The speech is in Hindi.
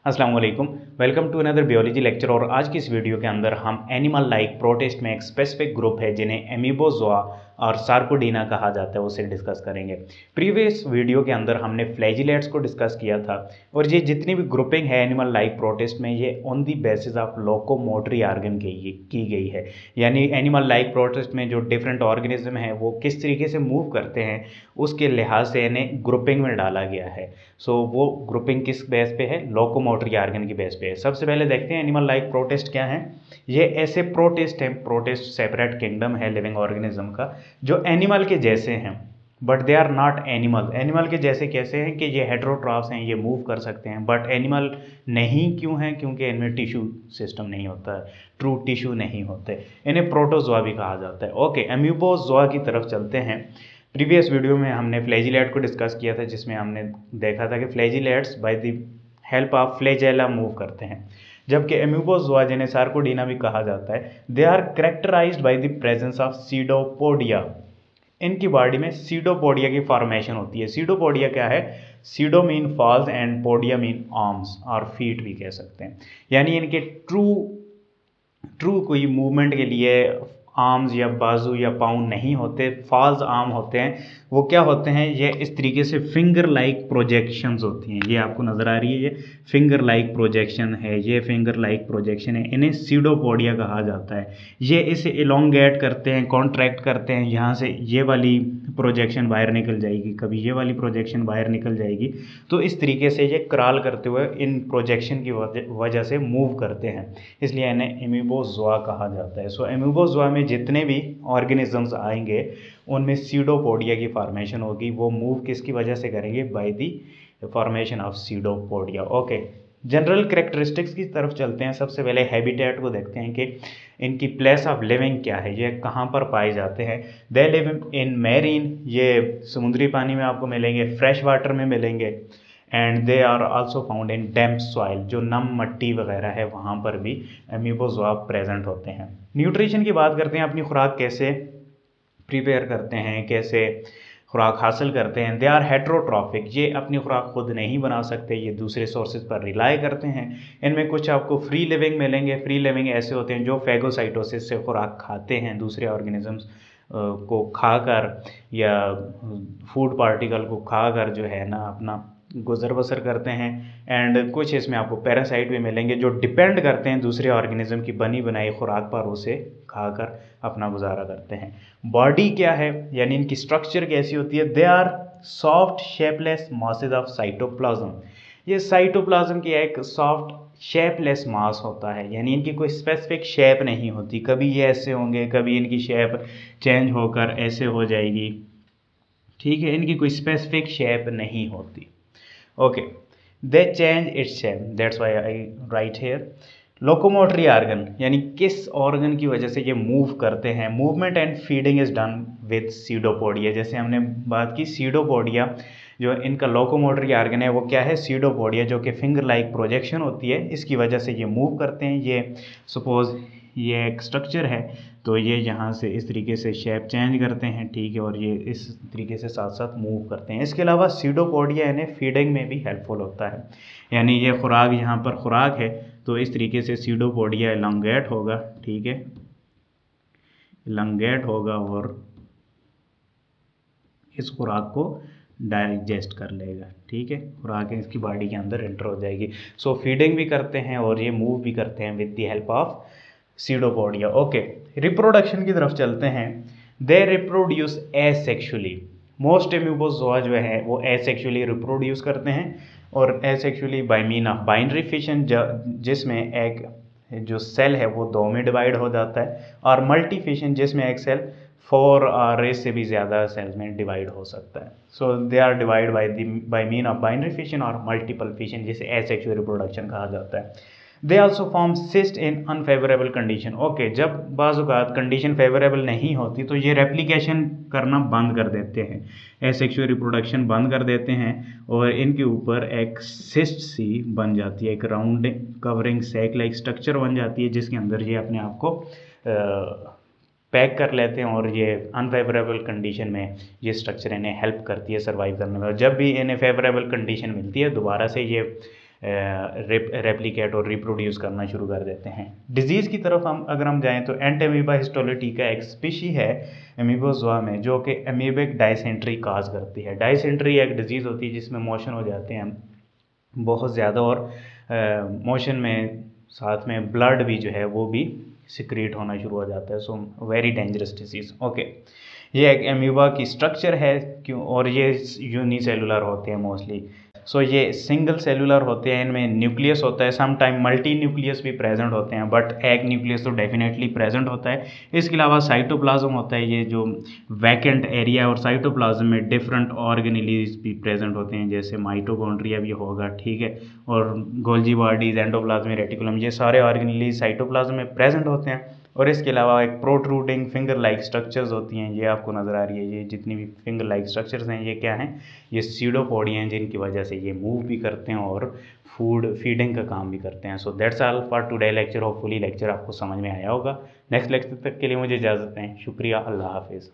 अस्सलाम वालेकुम। Welcome to another biology lecture. और आज की इस वीडियो के अंदर हम एनिमल लाइक प्रोटिस्ट में एक स्पेसिफिक ग्रुप है जिन्हें एमीबोजोआ और सार्कोडीना कहा जाता है, उसे डिस्कस करेंगे। प्रीवियस वीडियो के अंदर हमने फ्लैजिलेट्स को डिस्कस किया था और ये जितनी भी ग्रुपिंग है एनिमल लाइक प्रोटिस्ट में, ये on the basis of locomotory organ की गई है। यानी एनिमल लाइक प्रोटिस्ट में जो डिफरेंट ऑर्गेनिज्म हैं वो किस तरीके से मूव करते हैं उसके लिहाज से इन्हें ग्रुपिंग में डाला गया है। वो ग्रुपिंग किस बेस पे है? लोकोमोटरी ऑर्गन की बेस पे है। सबसे पहले देखते हैं एनिमल लाइक प्रोटिस्ट क्या है। ये ऐसे प्रोटिस्ट हैं, प्रोटिस्ट सेपरेट किंगडम है लिविंग ऑर्गेनिज्म का, जो एनिमल के जैसे हैं but they are not animal. Animal के जैसे कैसे हैं कि ये हेटेरोट्रॉफ्स हैं, ये मूव कर सकते हैं, बट एनिमल नहीं क्यों हैं? क्योंकि इनमें टिश्यू सिस्टम नहीं होता है, ट्रू टिश्यू नहीं होते। इन्हें प्रोटोजोआ भी कहा जाता है। ओके, एम्यूबोजोआ की तरफ चलते हैं। प्रीवियस वीडियो में हमने फ्लैजिलेट को डिस्कस किया था, जिसमें हमने देखा था कि flagellates by the help of flagella move करते हैं, जबकि एम्यूबोजोआ जिन्हें सार्कोडीना भी कहा जाता है, they are characterized by the presence of pseudopodia. इनकी बॉडी में सीडोपोडिया की फॉर्मेशन होती है। सीडोपोडिया क्या है? Pseudo mean false and podia mean arms और फीट भी कह सकते हैं। यानी इनके ट्रू कोई मूवमेंट के लिए आर्म्स या बाजू या पाँव नहीं होते, फॉल्स आर्म होते हैं। वो क्या होते हैं? ये इस तरीके से फिंगर लाइक प्रोजेक्शंस होती हैं। ये आपको नज़र आ रही है, ये फिंगर लाइक प्रोजेक्शन है, ये फिंगर लाइक प्रोजेक्शन है। इन्हें सीडोपोडिया कहा जाता है। ये इसे इलोंगेट करते हैं, कॉन्ट्रैक्ट करते हैं। यहाँ से ये वाली प्रोजेक्शन बाहर निकल जाएगी, कभी ये वाली प्रोजेक्शन बाहर निकल जाएगी। तो इस तरीके से ये क्रॉल करते हुए इन प्रोजेक्शन की वजह से मूव करते हैं, इसलिए इन्हें एमीबोजोआ कहा जाता है। सो एमीबोजोआ में जितने भी ऑर्गेनिजम्स आएंगे उनमें सीडोपोडिया की फॉर्मेशन होगी। वो मूव किसकी वजह से करेंगे? By the formation of pseudopodia. Okay, general characteristics की तरफ चलते हैं। सबसे पहले हैबिटेट को देखते हैं कि इनकी प्लेस ऑफ लिविंग क्या है, ये कहाँ पर पाए जाते हैं। दे लिव इन मैरीन, ये समुद्री पानी में आपको मिलेंगे, फ्रेश वाटर में मिलेंगे, and they are also found in damp soil, जो नम मट्टी वगैरह है वहाँ पर भी एमीबोजोआ प्रेजेंट होते हैं। न्यूट्रिशन की बात करते हैं, अपनी खुराक कैसे प्रिपेयर करते हैं, कैसे खुराक हासिल करते हैं। दे आर हेट्रोट्रॉफिक, ये अपनी खुराक खुद नहीं बना सकते, ये दूसरे सोर्सेज पर रिलाई करते हैं। इनमें कुछ आपको फ्री लिविंग मिलेंगे। फ्री लिविंग ऐसे होते हैं जो फैगोसाइटोसिस से खुराक खाते हैं, दूसरे ऑर्गेनिजम्स को खाकर या फूड पार्टिकल को खाकर जो है ना अपना गुजर बसर करते हैं। एंड कुछ इसमें आपको पैरासाइट भी मिलेंगे जो डिपेंड करते हैं दूसरे ऑर्गेनिज्म की बनी बनाई खुराक पर, उसे खाकर अपना गुजारा करते हैं। बॉडी क्या है, यानी इनकी स्ट्रक्चर कैसी होती है? They are soft shapeless masses of cytoplasm. ये साइटोप्लाज्म की एक सॉफ्ट शेपलेस मास होता है, यानी इनकी कोई स्पेसिफिक शेप नहीं होती। कभी ये ऐसे होंगे, कभी इनकी शेप चेंज होकर ऐसे हो जाएगी, ठीक है। इनकी कोई स्पेसिफिक शेप नहीं होती। Okay, they change its shape, that's why I right here. Locomotory organ, यानी किस ऑर्गन की वजह से ये मूव करते हैं? Movement and feeding is done with pseudopodia. जैसे हमने बात की, सीडोपोडिया जो इनका लोकोमोटरी ऑर्गन है वो क्या है? सीडोपोडिया, जो कि फिंगर लाइक प्रोजेक्शन होती है, इसकी वजह से ये मूव करते हैं। ये सपोज ये एक स्ट्रक्चर है, तो ये यहाँ से इस तरीके से शेप चेंज करते हैं, ठीक है, और ये इस तरीके से साथ साथ मूव करते हैं। इसके अलावा सीडोपोडिया इन्हें फीडिंग में भी हेल्पफुल होता है। यानी ये खुराक, यहाँ पर खुराक है तो इस तरीके से सीडोपोडिया इलोंगेट होगा, ठीक है, इलोंगेट होगा और इस खुराक को डाइजेस्ट कर लेगा, ठीक है। खुराक इसकी बॉडी के अंदर एंटर हो जाएगी। सो फीडिंग भी करते हैं और ये मूव भी करते हैं with the help of pseudopodia. Okay, reproduction की तरफ चलते हैं। They reproduce asexually. Most amoebozoa जो है वो एसेक्सुअली रिप्रोड्यूस करते हैं, और asexually by mean of binary fission, जिसमें एक जो सेल है वो 2 में डिवाइड हो जाता है, और मल्टी फिशन जिसमें एक सेल 4 और इससे भी ज़्यादा सेल्स में डिवाइड हो सकता है। So they are divide by mean of binary fission और मल्टीपल फिशन, जिसे एसेक्सुअल रिप्रोडक्शन कहा जाता है। They also form cyst in unfavourable condition. Okay, जब बाज़ कंडीशन फेवरेबल नहीं होती तो ये रेप्लिकेशन करना बंद कर देते हैं, एसेक्सुअल रिप्रोडक्शन बंद कर देते हैं, और इनके ऊपर एक सिस्ट सी बन जाती है, एक round covering sac like structure बन जाती है, जिसके अंदर ये अपने आप को पैक कर लेते हैं, और ये अनफेवरेबल कंडीशन में ये स्ट्रक्चर इन्हें हेल्प करती है सर्वाइव करने में। और जब भी इन्हें फेवरेबल कंडीशन मिलती है दोबारा से ये रेप्लिकेट और रिप्रोड्यूस करना शुरू कर देते हैं। डिजीज़ की तरफ अगर हम जाएँ तो एंटमीबा हिस्टोलिटी का एक स्पीशी है एमीबोजोआ में, जो कि एमीबिक डायसेंट्री काज करती है। डायसेंट्री एक डिजीज़ होती है जिसमें मोशन हो जाते हैं बहुत ज़्यादा, और मोशन में साथ में ब्लड भी जो है वो भी सिक्रीट होना शुरू हो जाता है। So very dangerous disease. Okay, ये एक एमीबा की स्ट्रक्चर है क्यों, और ये यूनिसेलुलर होते हैं मोस्टली। सो ये सिंगल सेलुलर होते हैं, इनमें न्यूक्लियस होता है, सम टाइम मल्टी न्यूक्लियस भी प्रेजेंट होते हैं, बट एक न्यूक्लियस तो डेफिनेटली प्रेजेंट होता है। इसके अलावा साइटोप्लाज्म होता है, ये जो वैकेंट एरिया है, और साइटोप्लाज्म में डिफरेंट ऑर्गेनेलीज भी प्रेजेंट होते हैं, जैसे माइटोकॉन्ड्रिया भी होगा, ठीक है, और गोल्जी बॉडीज, एंडोप्लाज्मिक रेटिकुलम, ये सारे ऑर्गेनेलीज साइटोप्लाज्म में प्रेजेंट होते हैं। और इसके अलावा एक प्रोट्रूडिंग फिंगर लाइक स्ट्रक्चर्स होती हैं, ये आपको नज़र आ रही है, ये जितनी भी फिंगर लाइक स्ट्रक्चर्स हैं ये क्या हैं, ये सीडोपोडिया हैं, जिनकी वजह से ये मूव भी करते हैं और फूड फीडिंग का काम भी करते हैं। So that's all for today lecture. Hopefully lecture आपको समझ में आया होगा। नेक्स्ट लेक्चर तक के लिए मुझे इजाज़त दें। शुक्रिया, अल्लाह हाफिज़।